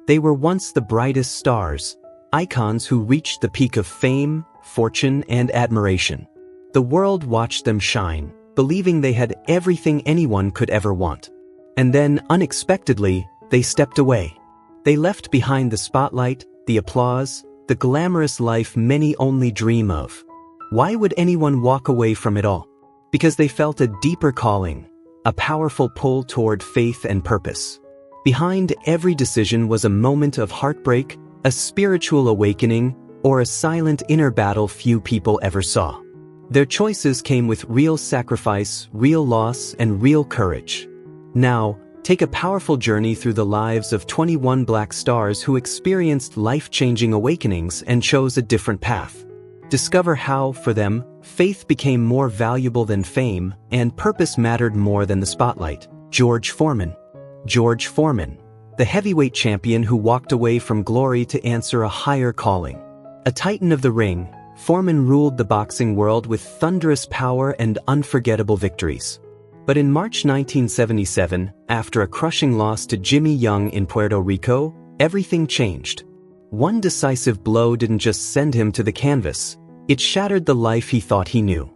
They were once the brightest stars, icons who reached the peak of fame, fortune, and admiration. The world watched them shine, believing they had everything anyone could ever want. And then, unexpectedly, they stepped away. They left behind the spotlight, the applause, the glamorous life many only dream of. Why would anyone walk away from it all? Because they felt a deeper calling, a powerful pull toward faith and purpose. Behind every decision was a moment of heartbreak, a spiritual awakening, or a silent inner battle few people ever saw. Their choices came with real sacrifice, real loss, and real courage. Now, take a powerful journey through the lives of 21 black stars who experienced life-changing awakenings and chose a different path. Discover how, for them, faith became more valuable than fame, and purpose mattered more than the spotlight. George Foreman. George Foreman, the heavyweight champion who walked away from glory to answer a higher calling. A titan of the ring, Foreman ruled the boxing world with thunderous power and unforgettable victories. But in March 1977, after a crushing loss to Jimmy Young in Puerto Rico, everything changed. One decisive blow didn't just send him to the canvas, it shattered the life he thought he knew.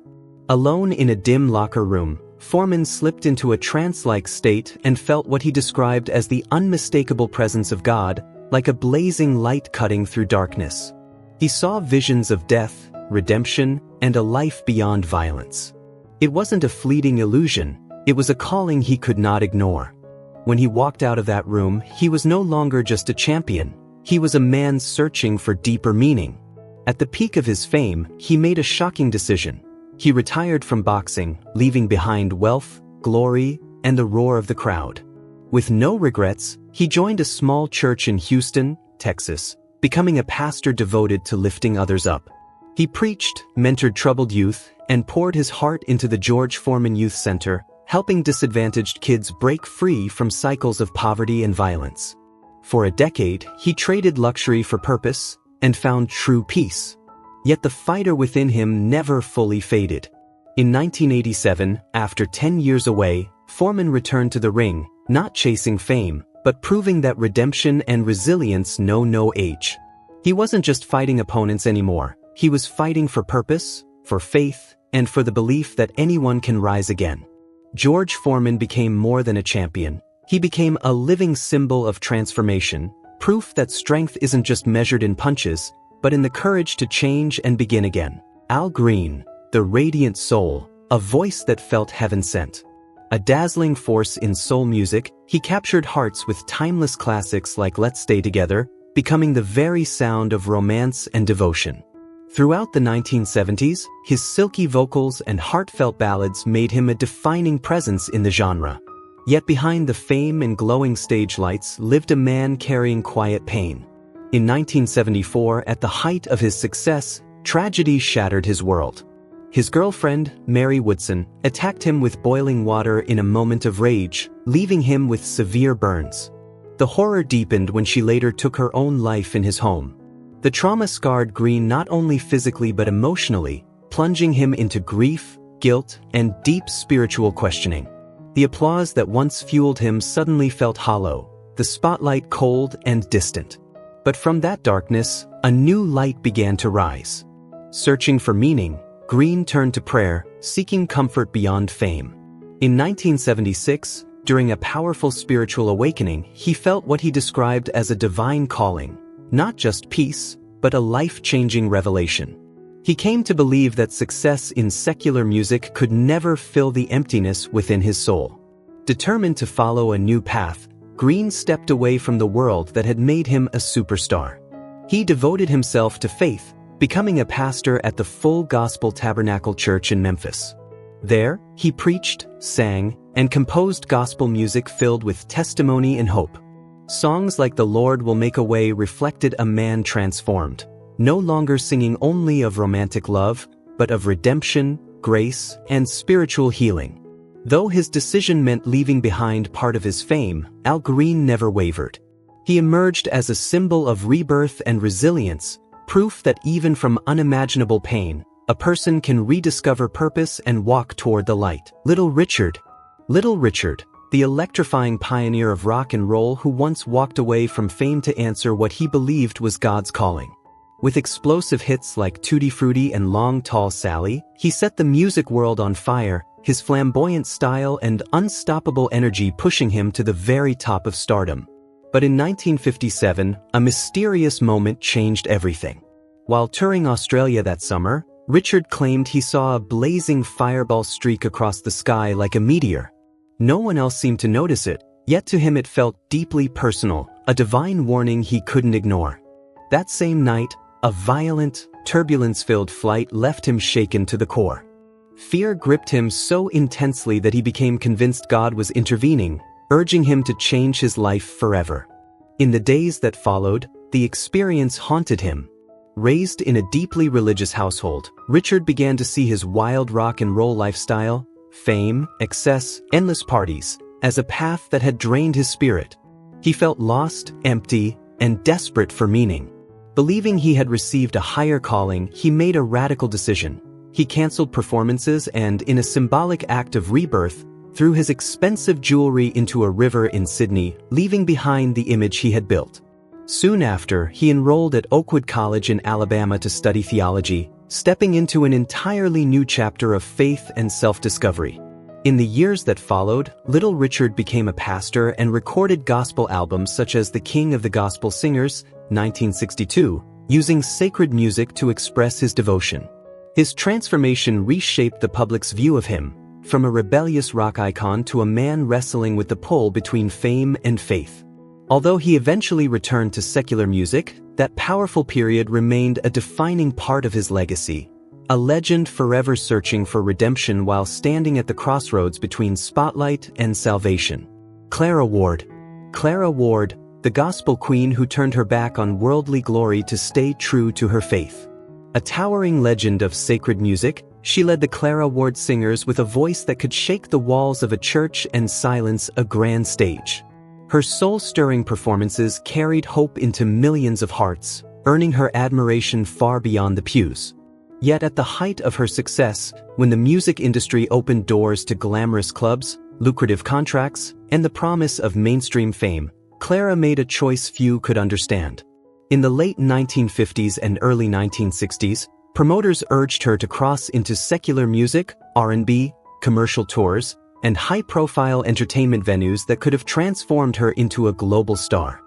Alone in a dim locker room, Foreman slipped into a trance-like state and felt what he described as the unmistakable presence of God, like a blazing light cutting through darkness. He saw visions of death, redemption, and a life beyond violence. It wasn't a fleeting illusion, it was a calling he could not ignore. When he walked out of that room, he was no longer just a champion, he was a man searching for deeper meaning. At the peak of his fame, he made a shocking decision. He retired from boxing, leaving behind wealth, glory, and the roar of the crowd. With no regrets, he joined a small church in Houston, Texas, becoming a pastor devoted to lifting others up. He preached, mentored troubled youth, and poured his heart into the George Foreman Youth Center, helping disadvantaged kids break free from cycles of poverty and violence. For a decade, he traded luxury for purpose and found true peace. Yet the fighter within him never fully faded. In 1987, after 10 years away, Foreman returned to the ring, not chasing fame, but proving that redemption and resilience know no age. He wasn't just fighting opponents anymore, he was fighting for purpose, for faith, and for the belief that anyone can rise again. George Foreman became more than a champion. He became a living symbol of transformation, proof that strength isn't just measured in punches, but in the courage to change and begin again. Al Green, the radiant soul, a voice that felt heaven-sent. A dazzling force in soul music, he captured hearts with timeless classics like Let's Stay Together, becoming the very sound of romance and devotion. Throughout the 1970s, his silky vocals and heartfelt ballads made him a defining presence in the genre. Yet behind the fame and glowing stage lights lived a man carrying quiet pain. In 1974, at the height of his success, tragedy shattered his world. His girlfriend, Mary Woodson, attacked him with boiling water in a moment of rage, leaving him with severe burns. The horror deepened when she later took her own life in his home. The trauma scarred Green not only physically but emotionally, plunging him into grief, guilt, and deep spiritual questioning. The applause that once fueled him suddenly felt hollow, the spotlight cold and distant. But from that darkness, a new light began to rise. Searching for meaning, Green turned to prayer, seeking comfort beyond fame. In 1976, during a powerful spiritual awakening, he felt what he described as a divine calling, not just peace, but a life-changing revelation. He came to believe that success in secular music could never fill the emptiness within his soul. Determined to follow a new path, Green stepped away from the world that had made him a superstar. He devoted himself to faith, becoming a pastor at the Full Gospel Tabernacle Church in Memphis. There, he preached, sang, and composed gospel music filled with testimony and hope. Songs like "The Lord Will Make a Way" reflected a man transformed, no longer singing only of romantic love, but of redemption, grace, and spiritual healing. Though his decision meant leaving behind part of his fame, Al Green never wavered. He emerged as a symbol of rebirth and resilience, proof that even from unimaginable pain, a person can rediscover purpose and walk toward the light. Little Richard, the electrifying pioneer of rock and roll who once walked away from fame to answer what he believed was God's calling. With explosive hits like Tutti Frutti and Long Tall Sally, he set the music world on fire, his flamboyant style and unstoppable energy pushing him to the very top of stardom. But in 1957, a mysterious moment changed everything. While touring Australia that summer, Richard claimed he saw a blazing fireball streak across the sky like a meteor. No one else seemed to notice it, yet to him it felt deeply personal, a divine warning he couldn't ignore. That same night, a violent, turbulence-filled flight left him shaken to the core. Fear gripped him so intensely that he became convinced God was intervening, urging him to change his life forever. In the days that followed, the experience haunted him. Raised in a deeply religious household, Richard began to see his wild rock and roll lifestyle, fame, excess, endless parties, as a path that had drained his spirit. He felt lost, empty, and desperate for meaning. Believing he had received a higher calling, he made a radical decision. He canceled performances and, in a symbolic act of rebirth, threw his expensive jewelry into a river in Sydney, leaving behind the image he had built. Soon after, he enrolled at Oakwood College in Alabama to study theology, stepping into an entirely new chapter of faith and self-discovery. In the years that followed, Little Richard became a pastor and recorded gospel albums such as The King of the Gospel Singers, 1962, using sacred music to express his devotion. His transformation reshaped the public's view of him, from a rebellious rock icon to a man wrestling with the pull between fame and faith. Although he eventually returned to secular music, that powerful period remained a defining part of his legacy, a legend forever searching for redemption while standing at the crossroads between spotlight and salvation. Clara Ward. Clara Ward, the gospel queen who turned her back on worldly glory to stay true to her faith. A towering legend of sacred music, she led the Clara Ward Singers with a voice that could shake the walls of a church and silence a grand stage. Her soul-stirring performances carried hope into millions of hearts, earning her admiration far beyond the pews. Yet at the height of her success, when the music industry opened doors to glamorous clubs, lucrative contracts, and the promise of mainstream fame, Clara made a choice few could understand. In the late 1950s and early 1960s, promoters urged her to cross into secular music, R&B, commercial tours, and high-profile entertainment venues that could have transformed her into a global star.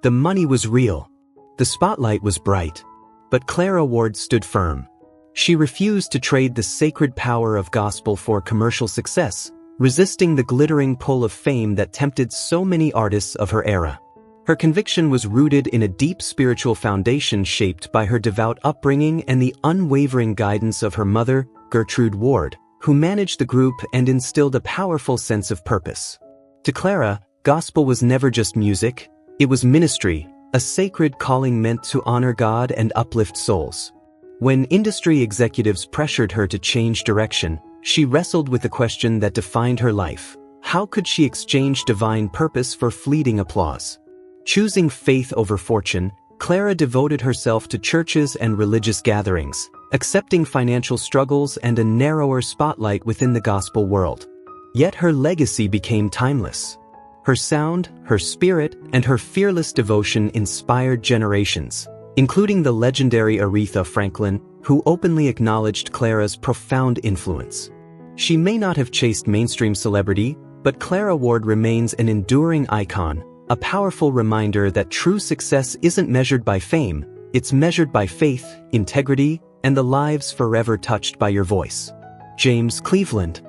The money was real. The spotlight was bright. But Clara Ward stood firm. She refused to trade the sacred power of gospel for commercial success, resisting the glittering pull of fame that tempted so many artists of her era. Her conviction was rooted in a deep spiritual foundation shaped by her devout upbringing and the unwavering guidance of her mother, Gertrude Ward, who managed the group and instilled a powerful sense of purpose. To Clara, gospel was never just music, it was ministry, a sacred calling meant to honor God and uplift souls. When industry executives pressured her to change direction, she wrestled with the question that defined her life. How could she exchange divine purpose for fleeting applause? Choosing faith over fortune, Clara devoted herself to churches and religious gatherings, accepting financial struggles and a narrower spotlight within the gospel world. Yet her legacy became timeless. Her sound, her spirit, and her fearless devotion inspired generations, including the legendary Aretha Franklin, who openly acknowledged Clara's profound influence. She may not have chased mainstream celebrity, but Clara Ward remains an enduring icon, a powerful reminder that true success isn't measured by fame, it's measured by faith, integrity, and the lives forever touched by your voice. James Cleveland.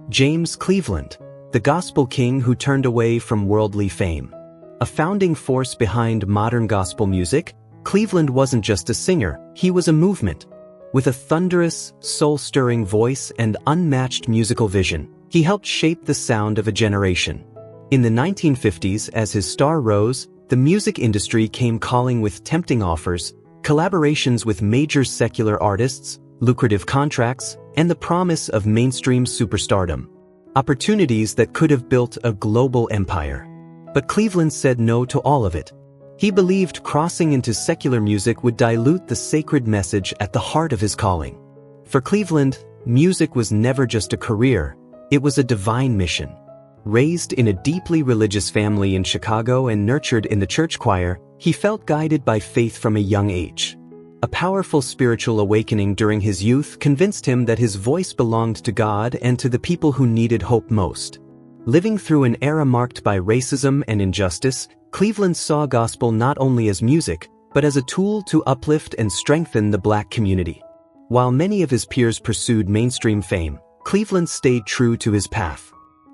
James Cleveland, the gospel king who turned away from worldly fame. A founding force behind modern gospel music, Cleveland wasn't just a singer, he was a movement. With a thunderous, soul-stirring voice and unmatched musical vision, he helped shape the sound of a generation. In the 1950s, as his star rose, the music industry came calling with tempting offers, collaborations with major secular artists, lucrative contracts, and the promise of mainstream superstardom. Opportunities that could have built a global empire. But Cleveland said no to all of it. He believed crossing into secular music would dilute the sacred message at the heart of his calling. For Cleveland, music was never just a career, it was a divine mission. Raised in a deeply religious family in Chicago and nurtured in the church choir, he felt guided by faith from a young age. A powerful spiritual awakening during his youth convinced him that his voice belonged to God and to the people who needed hope most. Living through an era marked by racism and injustice, Cleveland saw gospel not only as music, but as a tool to uplift and strengthen the Black community. While many of his peers pursued mainstream fame, Cleveland stayed true to his path.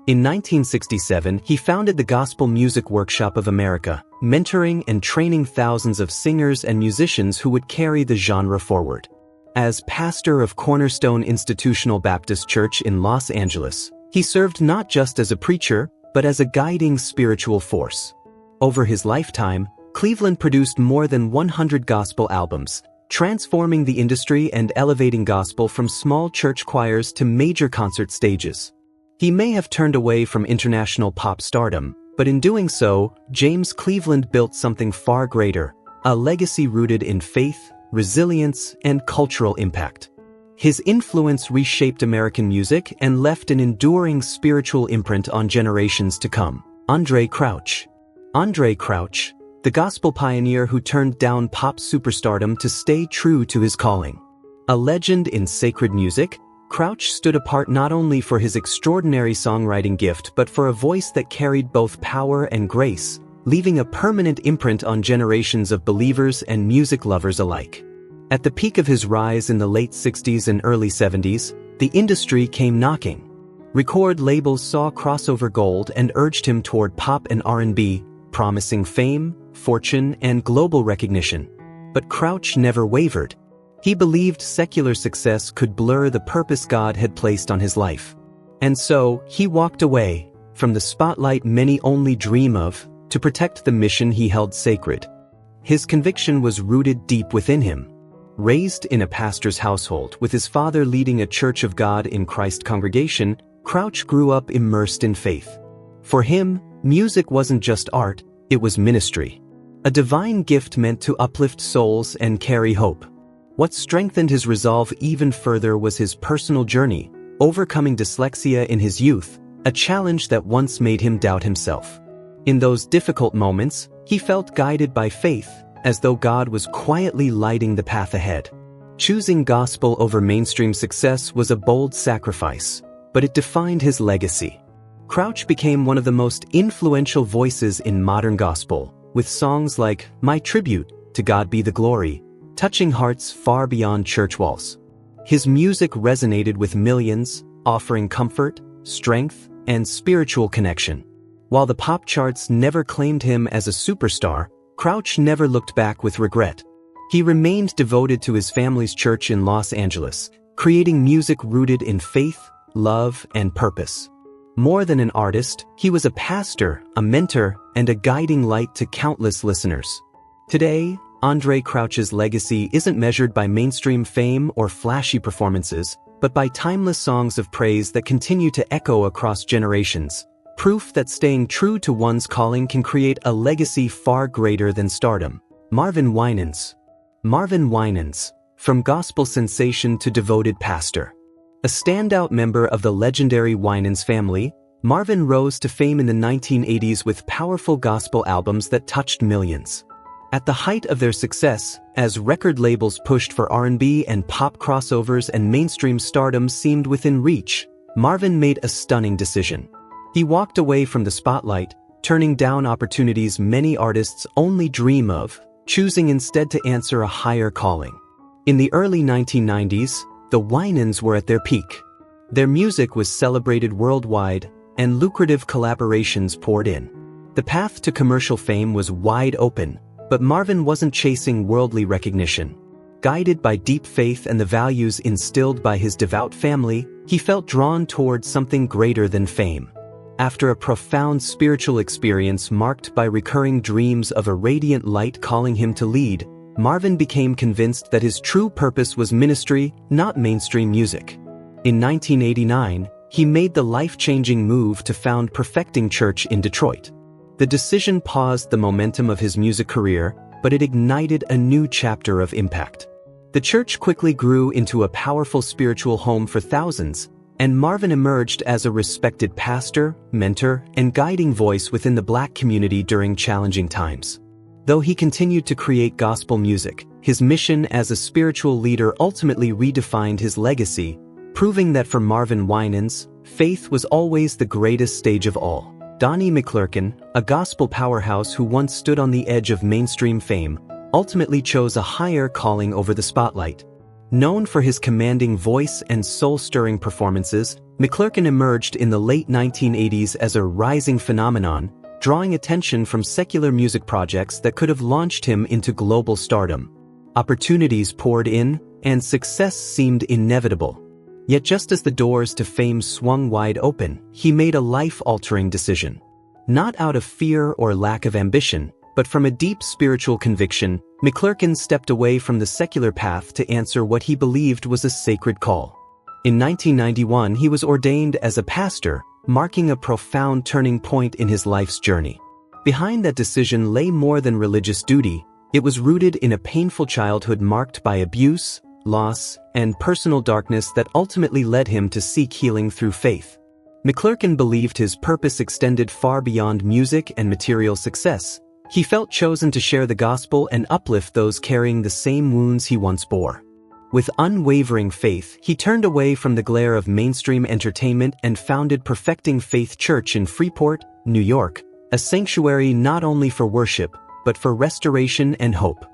In 1967, he founded the Gospel Music Workshop of America, mentoring and training thousands of singers and musicians who would carry the genre forward. As pastor of Cornerstone Institutional Baptist Church in Los Angeles, he served not just as a preacher, but as a guiding spiritual force. Over his lifetime, Cleveland produced more than 100 gospel albums, transforming the industry and elevating gospel from small church choirs to major concert stages. He may have turned away from international pop stardom, but in doing so, James Cleveland built something far greater, a legacy rooted in faith, resilience, and cultural impact. His influence reshaped American music and left an enduring spiritual imprint on generations to come. Andraé Crouch. Andraé Crouch, the gospel pioneer who turned down pop superstardom to stay true to his calling. A legend in sacred music, Crouch stood apart not only for his extraordinary songwriting gift but for a voice that carried both power and grace, leaving a permanent imprint on generations of believers and music lovers alike. At the peak of his rise in the late 60s and early 70s, the industry came knocking. Record labels saw crossover gold and urged him toward pop and R&B, promising fame, fortune, and global recognition. But Crouch never wavered. He believed secular success could blur the purpose God had placed on his life. And so, he walked away from the spotlight many only dream of to protect the mission he held sacred. His conviction was rooted deep within him. Raised in a pastor's household with his father leading a Church of God in Christ congregation, Crouch grew up immersed in faith. For him, music wasn't just art, it was ministry. A divine gift meant to uplift souls and carry hope. What strengthened his resolve even further was his personal journey, overcoming dyslexia in his youth, a challenge that once made him doubt himself. In those difficult moments, he felt guided by faith, as though God was quietly lighting the path ahead. Choosing gospel over mainstream success was a bold sacrifice, but it defined his legacy. Crouch became one of the most influential voices in modern gospel, with songs like My Tribute, To God Be the Glory, touching hearts far beyond church walls. His music resonated with millions, offering comfort, strength, and spiritual connection. While the pop charts never claimed him as a superstar, Crouch never looked back with regret. He remained devoted to his family's church in Los Angeles, creating music rooted in faith, love, and purpose. More than an artist, he was a pastor, a mentor, and a guiding light to countless listeners. Today, Andraé Crouch's legacy isn't measured by mainstream fame or flashy performances, but by timeless songs of praise that continue to echo across generations. Proof that staying true to one's calling can create a legacy far greater than stardom. Marvin Winans. Marvin Winans, from gospel sensation to devoted pastor. A standout member of the legendary Winans family, Marvin rose to fame in the 1980s with powerful gospel albums that touched millions. At the height of their success, as record labels pushed for R&B and pop crossovers and mainstream stardom seemed within reach, Marvin made a stunning decision. He walked away from the spotlight, turning down opportunities many artists only dream of, choosing instead to answer a higher calling. In the early 1990s, the Winans were at their peak. Their music was celebrated worldwide, and lucrative collaborations poured in. The path to commercial fame was wide open, but Marvin wasn't chasing worldly recognition. Guided by deep faith and the values instilled by his devout family, he felt drawn toward something greater than fame. After a profound spiritual experience marked by recurring dreams of a radiant light calling him to lead, Marvin became convinced that his true purpose was ministry, not mainstream music. In 1989, he made the life-changing move to found Perfecting Church in Detroit. The decision paused the momentum of his music career, but it ignited a new chapter of impact. The church quickly grew into a powerful spiritual home for thousands, and Marvin emerged as a respected pastor, mentor, and guiding voice within the Black community during challenging times. Though he continued to create gospel music, his mission as a spiritual leader ultimately redefined his legacy, proving that for Marvin Winans, faith was always the greatest stage of all. Donnie McClurkin, a gospel powerhouse who once stood on the edge of mainstream fame, ultimately chose a higher calling over the spotlight. Known for his commanding voice and soul-stirring performances, McClurkin emerged in the late 1980s as a rising phenomenon, drawing attention from secular music projects that could have launched him into global stardom. Opportunities poured in, and success seemed inevitable. Yet just as the doors to fame swung wide open, he made a life-altering decision. Not out of fear or lack of ambition, but from a deep spiritual conviction, McClurkin stepped away from the secular path to answer what he believed was a sacred call. In 1991, he was ordained as a pastor, marking a profound turning point in his life's journey. Behind that decision lay more than religious duty. It was rooted in a painful childhood marked by abuse, loss, and personal darkness that ultimately led him to seek healing through faith. McClurkin believed his purpose extended far beyond music and material success. He felt chosen to share the gospel and uplift those carrying the same wounds he once bore. With unwavering faith, he turned away from the glare of mainstream entertainment and founded Perfecting Faith Church in Freeport, New York, a sanctuary not only for worship, but for restoration and hope.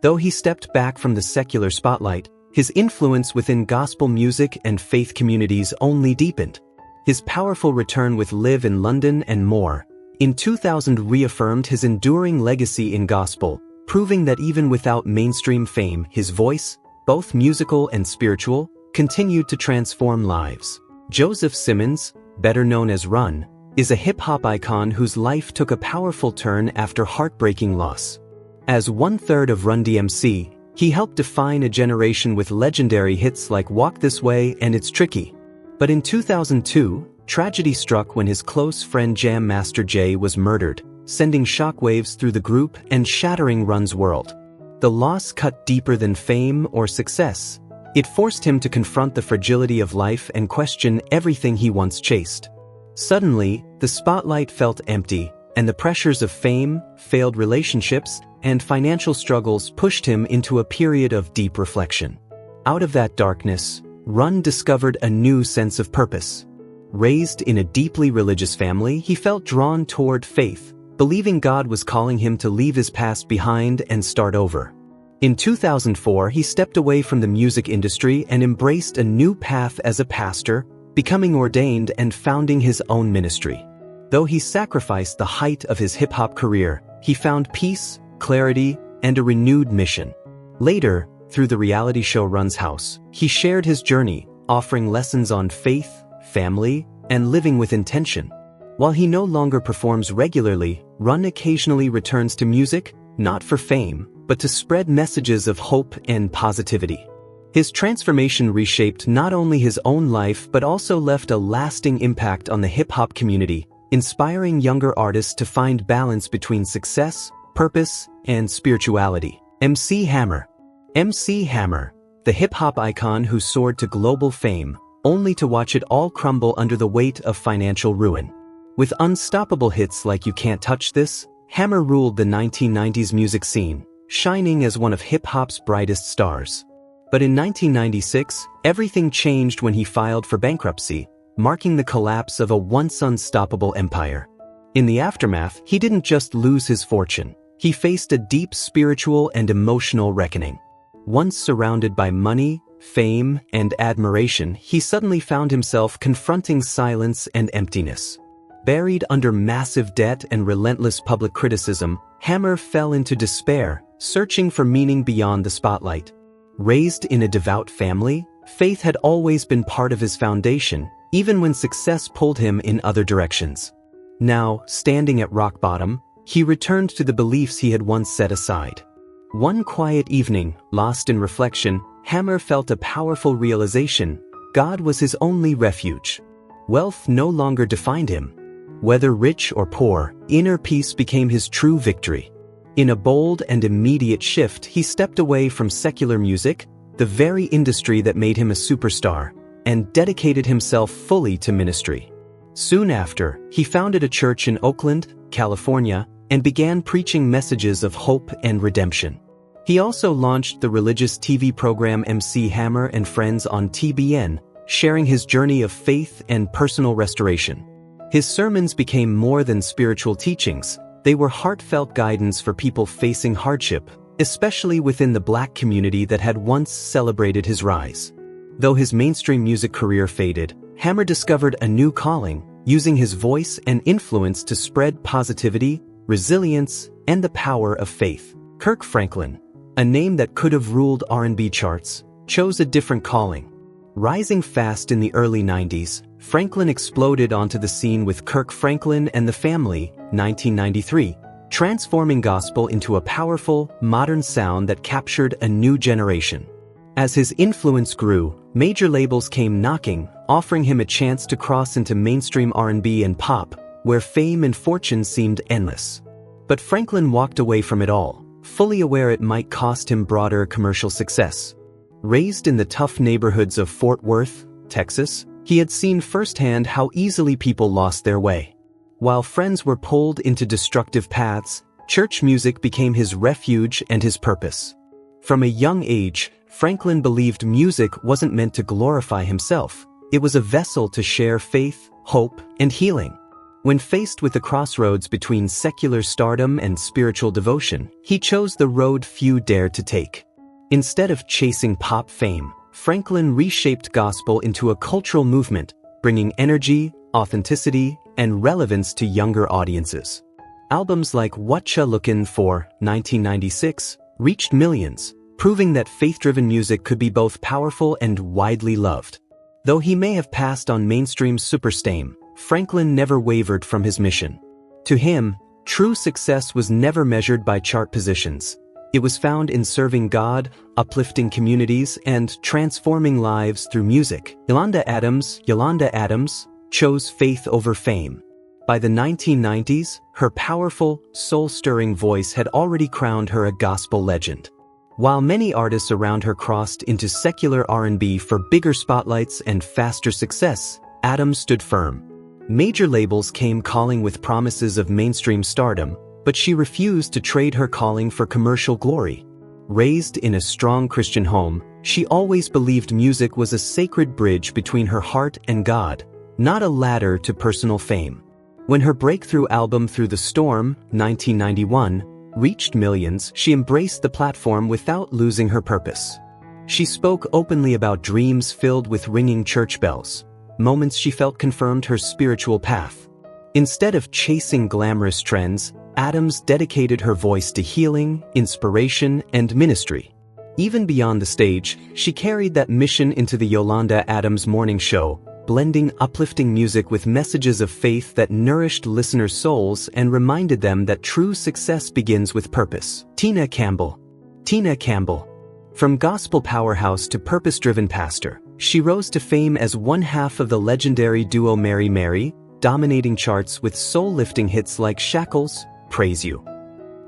Though he stepped back from the secular spotlight, his influence within gospel music and faith communities only deepened. His powerful return with Live in London and More in 2000 reaffirmed his enduring legacy in gospel, proving that even without mainstream fame, his voice, both musical and spiritual, continued to transform lives. Joseph Simmons, better known as Run, is a hip-hop icon whose life took a powerful turn after heartbreaking loss. As one-third of Run DMC, he helped define a generation with legendary hits like Walk This Way and It's Tricky. But in 2002, tragedy struck when his close friend Jam Master Jay was murdered, sending shockwaves through the group and shattering Run's world. The loss cut deeper than fame or success. It forced him to confront the fragility of life and question everything he once chased. Suddenly, the spotlight felt empty, and the pressures of fame, failed relationships, and financial struggles pushed him into a period of deep reflection. Out of that darkness, Run discovered a new sense of purpose. Raised in a deeply religious family, he felt drawn toward faith, believing God was calling him to leave his past behind and start over. In 2004, he stepped away from the music industry and embraced a new path as a pastor, becoming ordained and founding his own ministry. Though he sacrificed the height of his hip-hop career, he found peace, clarity, and a renewed mission. Later, through the reality show Run's House, he shared his journey, offering lessons on faith, family, and living with intention. While he no longer performs regularly, Run occasionally returns to music, not for fame, but to spread messages of hope and positivity. His transformation reshaped not only his own life but also left a lasting impact on the hip-hop community, inspiring younger artists to find balance between success, purpose, and spirituality. MC Hammer. MC Hammer, the hip-hop icon who soared to global fame, only to watch it all crumble under the weight of financial ruin. With unstoppable hits like You Can't Touch This, Hammer ruled the 1990s music scene, shining as one of hip-hop's brightest stars. But in 1996, everything changed when he filed for bankruptcy, marking the collapse of a once unstoppable empire. In the aftermath, he didn't just lose his fortune, he faced a deep spiritual and emotional reckoning. Once surrounded by money, fame, and admiration, he suddenly found himself confronting silence and emptiness. Buried under massive debt and relentless public criticism, Hammer fell into despair, searching for meaning beyond the spotlight. Raised in a devout family, faith had always been part of his foundation, even when success pulled him in other directions. Now, standing at rock bottom, he returned to the beliefs he had once set aside. One quiet evening, lost in reflection, Hammer felt a powerful realization: God was his only refuge. Wealth no longer defined him. Whether rich or poor, inner peace became his true victory. In a bold and immediate shift, he stepped away from secular music, the very industry that made him a superstar, and dedicated himself fully to ministry. Soon after, he founded a church in Oakland, California, and began preaching messages of hope and redemption. He also launched the religious TV program MC Hammer and Friends on TBN, sharing his journey of faith and personal restoration. His sermons became more than spiritual teachings. They were heartfelt guidance for people facing hardship, especially within the Black community that had once celebrated his rise. Though his mainstream music career faded, Hammer discovered a new calling, using his voice and influence to spread positivity, resilience, and the power of faith. Kirk Franklin, a name that could have ruled R&B charts, chose a different calling. Rising fast in the early 90s, Franklin exploded onto the scene with Kirk Franklin and the Family, 1993, transforming gospel into a powerful, modern sound that captured a new generation. As his influence grew, major labels came knocking, offering him a chance to cross into mainstream R&B and pop, where fame and fortune seemed endless. But Franklin walked away from it all, fully aware it might cost him broader commercial success. Raised in the tough neighborhoods of Fort Worth, Texas, he had seen firsthand how easily people lost their way. While friends were pulled into destructive paths, church music became his refuge and his purpose. From a young age, Franklin believed music wasn't meant to glorify himself. It was a vessel to share faith, hope, and healing. When faced with the crossroads between secular stardom and spiritual devotion, he chose the road few dared to take. Instead of chasing pop fame, Franklin reshaped gospel into a cultural movement, bringing energy, authenticity, and relevance to younger audiences. Albums like Whatcha Lookin' For, 1996, reached millions, proving that faith-driven music could be both powerful and widely loved. Though he may have passed on mainstream superstardom, Franklin never wavered from his mission. To him, true success was never measured by chart positions. It was found in serving God, uplifting communities, and transforming lives through music. Yolanda Adams chose faith over fame. By the 1990s, her powerful, soul-stirring voice had already crowned her a gospel legend. While many artists around her crossed into secular R&B for bigger spotlights and faster success, Adams stood firm. Major labels came calling with promises of mainstream stardom, but she refused to trade her calling for commercial glory. Raised in a strong Christian home, she always believed music was a sacred bridge between her heart and God, not a ladder to personal fame. When her breakthrough album Through the Storm, 1991, reached millions, she embraced the platform without losing her purpose. She spoke openly about dreams filled with ringing church bells, moments she felt confirmed her spiritual path. Instead of chasing glamorous trends, Adams dedicated her voice to healing, inspiration, and ministry. Even beyond the stage, she carried that mission into the Yolanda Adams Morning Show, blending uplifting music with messages of faith that nourished listeners' souls and reminded them that true success begins with purpose. Tina Campbell. From gospel powerhouse to purpose-driven pastor, she rose to fame as one half of the legendary duo Mary Mary, dominating charts with soul-lifting hits like Shackles, Praise You.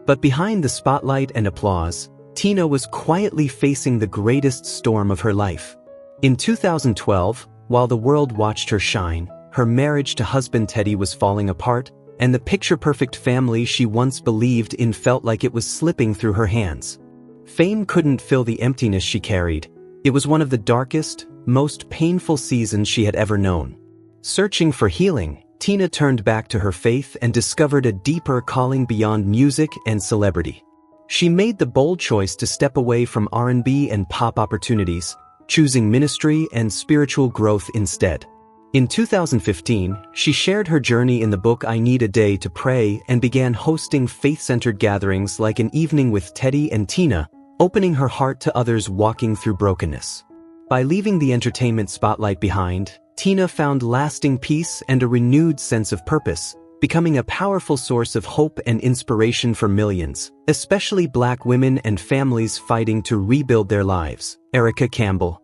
But behind the spotlight and applause, Tina was quietly facing the greatest storm of her life. In 2012, while the world watched her shine, her marriage to husband Teddy was falling apart, and the picture-perfect family she once believed in felt like it was slipping through her hands. Fame couldn't fill the emptiness she carried. It was one of the darkest, most painful seasons she had ever known. Searching for healing, Tina turned back to her faith and discovered a deeper calling beyond music and celebrity. She made the bold choice to step away from R&B and pop opportunities, choosing ministry and spiritual growth instead. In 2015, she shared her journey in the book I Need a Day to Pray and began hosting faith-centered gatherings like An Evening with Teddy and Tina, opening her heart to others walking through brokenness. By leaving the entertainment spotlight behind, Tina found lasting peace and a renewed sense of purpose, becoming a powerful source of hope and inspiration for millions, especially Black women and families fighting to rebuild their lives. Erica Campbell.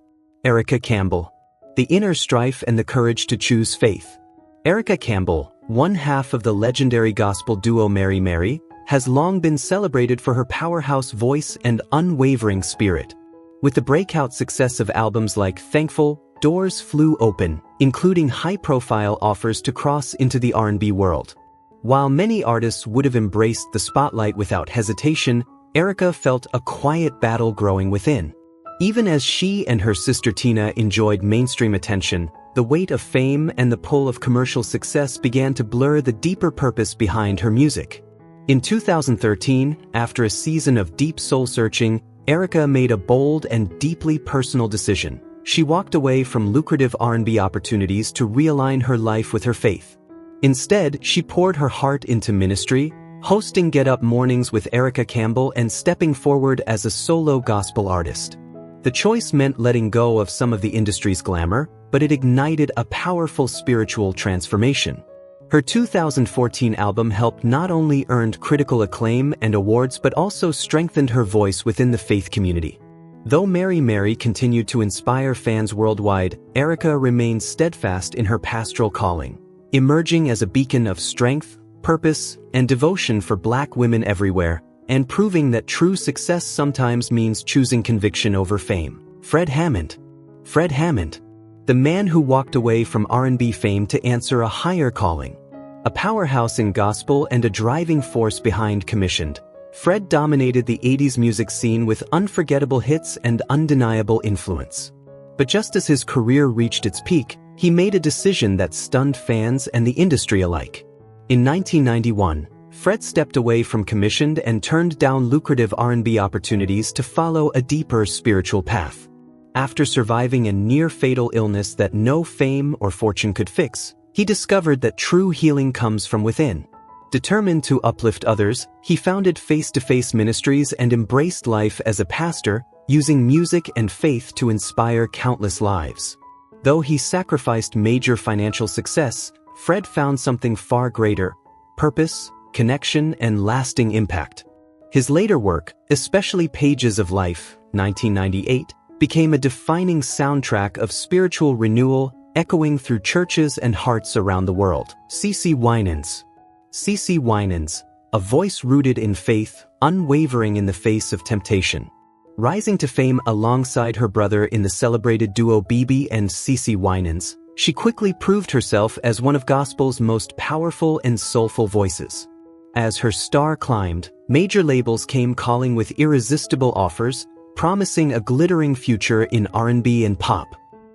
The inner strife and the courage to choose faith. Erica Campbell, one half of the legendary gospel duo Mary Mary, has long been celebrated for her powerhouse voice and unwavering spirit. With the breakout success of albums like Thankful, doors flew open, including high-profile offers to cross into the R&B world. While many artists would have embraced the spotlight without hesitation, Erykah felt a quiet battle growing within. Even as she and her sister Tina enjoyed mainstream attention, the weight of fame and the pull of commercial success began to blur the deeper purpose behind her music. In 2013, after a season of deep soul-searching, Erykah made a bold and deeply personal decision. She walked away from lucrative R&B opportunities to realign her life with her faith. Instead, she poured her heart into ministry, hosting Get Up Mornings with Erica Campbell and stepping forward as a solo gospel artist. The choice meant letting go of some of the industry's glamour, but it ignited a powerful spiritual transformation. Her 2014 album helped not only earn critical acclaim and awards but also strengthened her voice within the faith community. Though Mary Mary continued to inspire fans worldwide, Erykah remained steadfast in her pastoral calling, emerging as a beacon of strength, purpose, and devotion for Black women everywhere, and proving that true success sometimes means choosing conviction over fame. Fred Hammond. Fred Hammond, the man who walked away from R&B fame to answer a higher calling. A powerhouse in gospel and a driving force behind Commissioned, Fred dominated the 80s music scene with unforgettable hits and undeniable influence. But just as his career reached its peak, he made a decision that stunned fans and the industry alike. In 1991, Fred stepped away from Commissioned and turned down lucrative R&B opportunities to follow a deeper spiritual path. After surviving a near-fatal illness that no fame or fortune could fix, he discovered that true healing comes from within. Determined to uplift others, he founded Face to Face Ministries and embraced life as a pastor, using music and faith to inspire countless lives. Though he sacrificed major financial success, Fred found something far greater: purpose, connection, and lasting impact. His later work, especially Pages of Life, 1998, became a defining soundtrack of spiritual renewal, echoing through churches and hearts around the world. CeCe Winans. CeCe Winans, a voice rooted in faith, unwavering in the face of temptation. Rising to fame alongside her brother in the celebrated duo BeBe and CeCe Winans, she quickly proved herself as one of gospel's most powerful and soulful voices. As her star climbed, major labels came calling with irresistible offers, promising a glittering future in R&B and pop.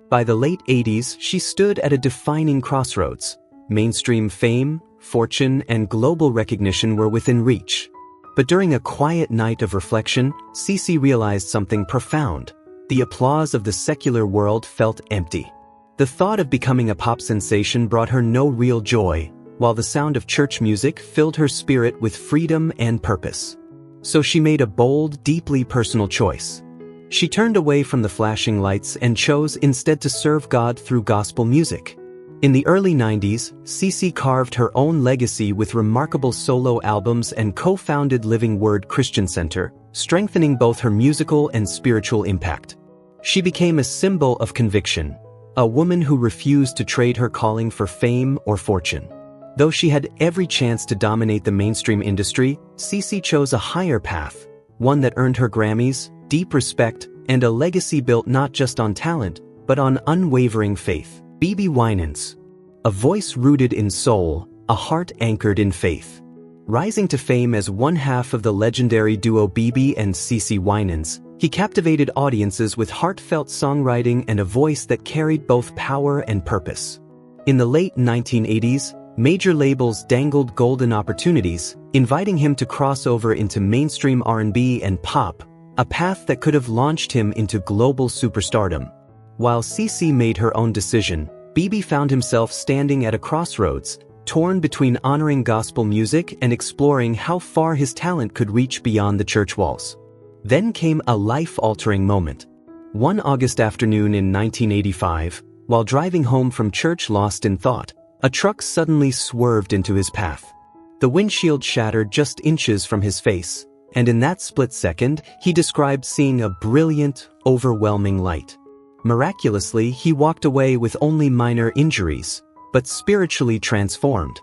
By the late 80s, she stood at a defining crossroads. Mainstream fame, fortune, and global recognition were within reach. But during a quiet night of reflection, CeCe realized something profound. The applause of the secular world felt empty. The thought of becoming a pop sensation brought her no real joy, while the sound of church music filled her spirit with freedom and purpose. So she made a bold, deeply personal choice. She turned away from the flashing lights and chose instead to serve God through gospel music. In the early 90s, CeCe carved her own legacy with remarkable solo albums and co-founded Living Word Christian Center, strengthening both her musical and spiritual impact. She became a symbol of conviction, a woman who refused to trade her calling for fame or fortune. Though she had every chance to dominate the mainstream industry, CeCe chose a higher path, one that earned her Grammys, deep respect, and a legacy built not just on talent, but on unwavering faith. BeBe Winans. A voice rooted in soul, a heart anchored in faith. Rising to fame as one half of the legendary duo BeBe and CeCe Winans, he captivated audiences with heartfelt songwriting and a voice that carried both power and purpose. In the late 1980s, major labels dangled golden opportunities, inviting him to cross over into mainstream R&B and pop, a path that could have launched him into global superstardom. While CeCe made her own decision, BeBe found himself standing at a crossroads, torn between honoring gospel music and exploring how far his talent could reach beyond the church walls. Then came a life-altering moment. One August afternoon in 1985, while driving home from church lost in thought, a truck suddenly swerved into his path. The windshield shattered just inches from his face, and in that split second, he described seeing a brilliant, overwhelming light. Miraculously, he walked away with only minor injuries, but spiritually transformed.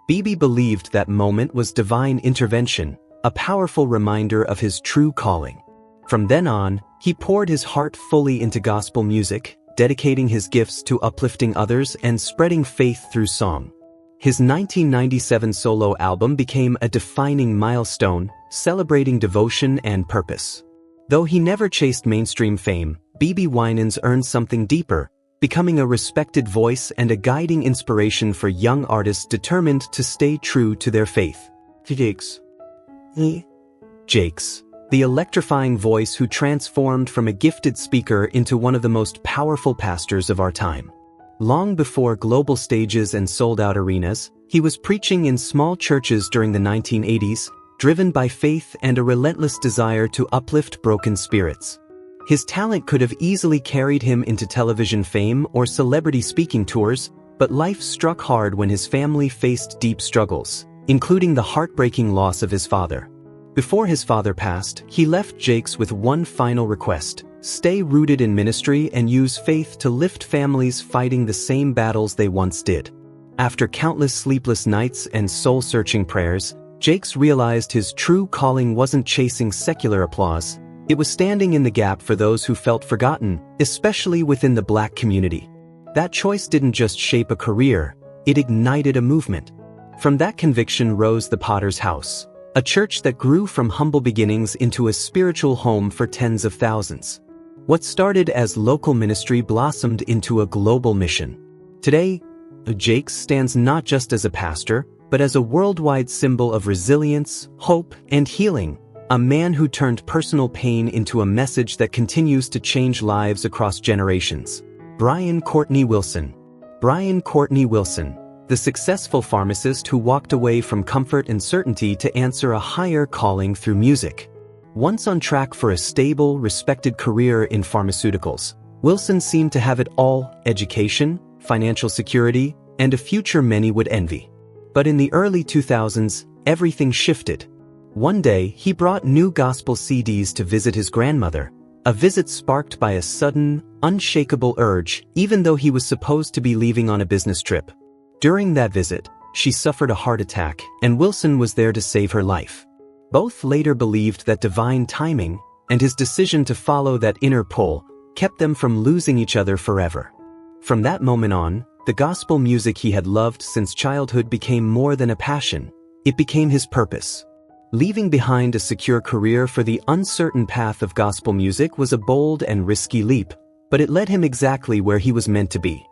BeBe believed that moment was divine intervention, a powerful reminder of his true calling. From then on, he poured his heart fully into gospel music, dedicating his gifts to uplifting others and spreading faith through song. His 1997 solo album became a defining milestone, celebrating devotion and purpose. Though he never chased mainstream fame, BeBe Winans earned something deeper, becoming a respected voice and a guiding inspiration for young artists determined to stay true to their faith. Jakes, the electrifying voice who transformed from a gifted speaker into one of the most powerful pastors of our time. Long before global stages and sold-out arenas, he was preaching in small churches during the 1980s, driven by faith and a relentless desire to uplift broken spirits. His talent could have easily carried him into television fame or celebrity speaking tours, but life struck hard when his family faced deep struggles, including the heartbreaking loss of his father. Before his father passed, he left Jakes with one final request: stay rooted in ministry and use faith to lift families fighting the same battles they once did. After countless sleepless nights and soul-searching prayers, Jakes realized his true calling wasn't chasing secular applause. It was standing in the gap for those who felt forgotten, especially within the Black community. That choice didn't just shape a career, it ignited a movement. From that conviction rose the Potter's House, a church that grew from humble beginnings into a spiritual home for tens of thousands. What started as local ministry blossomed into a global mission. Today, Jakes stands not just as a pastor, but as a worldwide symbol of resilience, hope, and healing, a man who turned personal pain into a message that continues to change lives across generations. Brian Courtney Wilson. Brian Courtney Wilson, the successful pharmacist who walked away from comfort and certainty to answer a higher calling through music. Once on track for a stable, respected career in pharmaceuticals, Wilson seemed to have it all: education, financial security, and a future many would envy. But in the early 2000s, everything shifted. One day, he brought new gospel CDs to visit his grandmother, a visit sparked by a sudden, unshakable urge, even though he was supposed to be leaving on a business trip. During that visit, she suffered a heart attack, and Wilson was there to save her life. Both later believed that divine timing, and his decision to follow that inner pull, kept them from losing each other forever. From that moment on, the gospel music he had loved since childhood became more than a passion. It became his purpose. Leaving behind a secure career for the uncertain path of gospel music was a bold and risky leap, but it led him exactly where he was meant to be.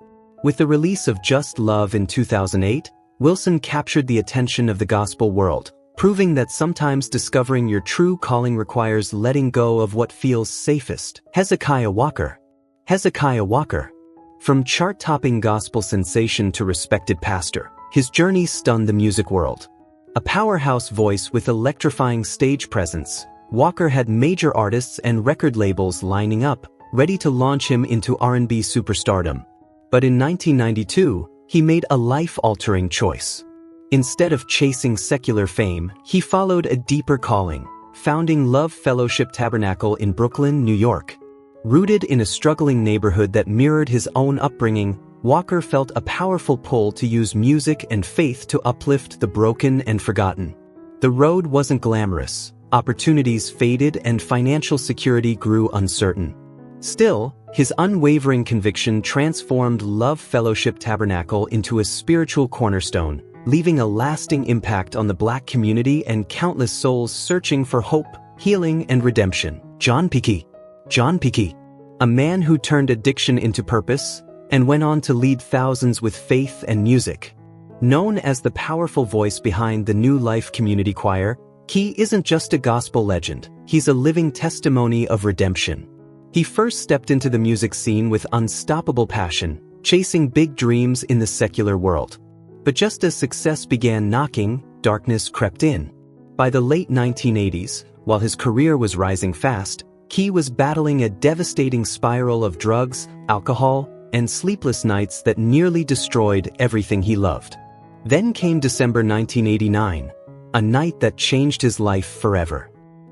With the release of Just Love in 2008, Wilson captured the attention of the gospel world, proving that sometimes discovering your true calling requires letting go of what feels safest. Hezekiah Walker. Hezekiah Walker. From chart-topping gospel sensation to respected pastor, his journey stunned the music world. A powerhouse voice with electrifying stage presence, Walker had major artists and record labels lining up, ready to launch him into R&B superstardom. But in 1992, he made a life-altering choice. Instead of chasing secular fame, he followed a deeper calling, founding Love Fellowship Tabernacle in Brooklyn, New York. Rooted in a struggling neighborhood that mirrored his own upbringing, Walker felt a powerful pull to use music and faith to uplift the broken and forgotten. The road wasn't glamorous, opportunities faded, and financial security grew uncertain. Still, his unwavering conviction transformed Love Fellowship Tabernacle into a spiritual cornerstone, leaving a lasting impact on the Black community and countless souls searching for hope, healing, and redemption. John Peake. John Peake, a man who turned addiction into purpose and went on to lead thousands with faith and music. Known as the powerful voice behind the New Life Community Choir, Key isn't just a gospel legend, he's a living testimony of redemption. He first stepped into the music scene with unstoppable passion, chasing big dreams in the secular world. But just as success began knocking, darkness crept in. By the late 1980s, while his career was rising fast, Key was battling a devastating spiral of drugs, alcohol, and sleepless nights that nearly destroyed everything he loved. Then came December 1989, a night that changed his life forever.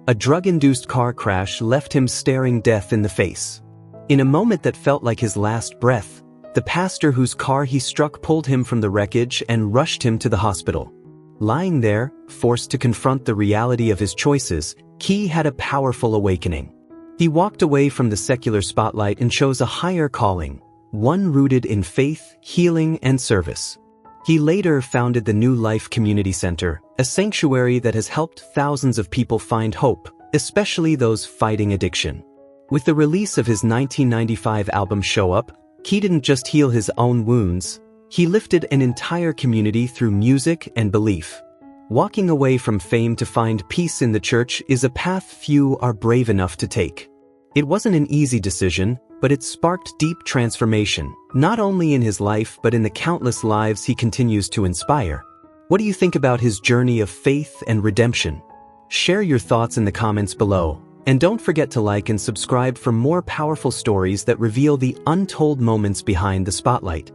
A drug-induced car crash left him staring death in the face. In a moment that felt like his last breath, the pastor whose car he struck pulled him from the wreckage and rushed him to the hospital. Lying there, forced to confront the reality of his choices, Key had a powerful awakening. He walked away from the secular spotlight and chose a higher calling, one rooted in faith, healing, and service. He later founded the New Life Community Center, a sanctuary that has helped thousands of people find hope, especially those fighting addiction. With the release of his 1995 album Show Up, Key didn't just heal his own wounds, he lifted an entire community through music and belief. Walking away from fame to find peace in the church is a path few are brave enough to take. It wasn't an easy decision, but it sparked deep transformation, not only in his life but in the countless lives he continues to inspire. What do you think about his journey of faith and redemption? Share your thoughts in the comments below, and don't forget to like and subscribe for more powerful stories that reveal the untold moments behind the spotlight.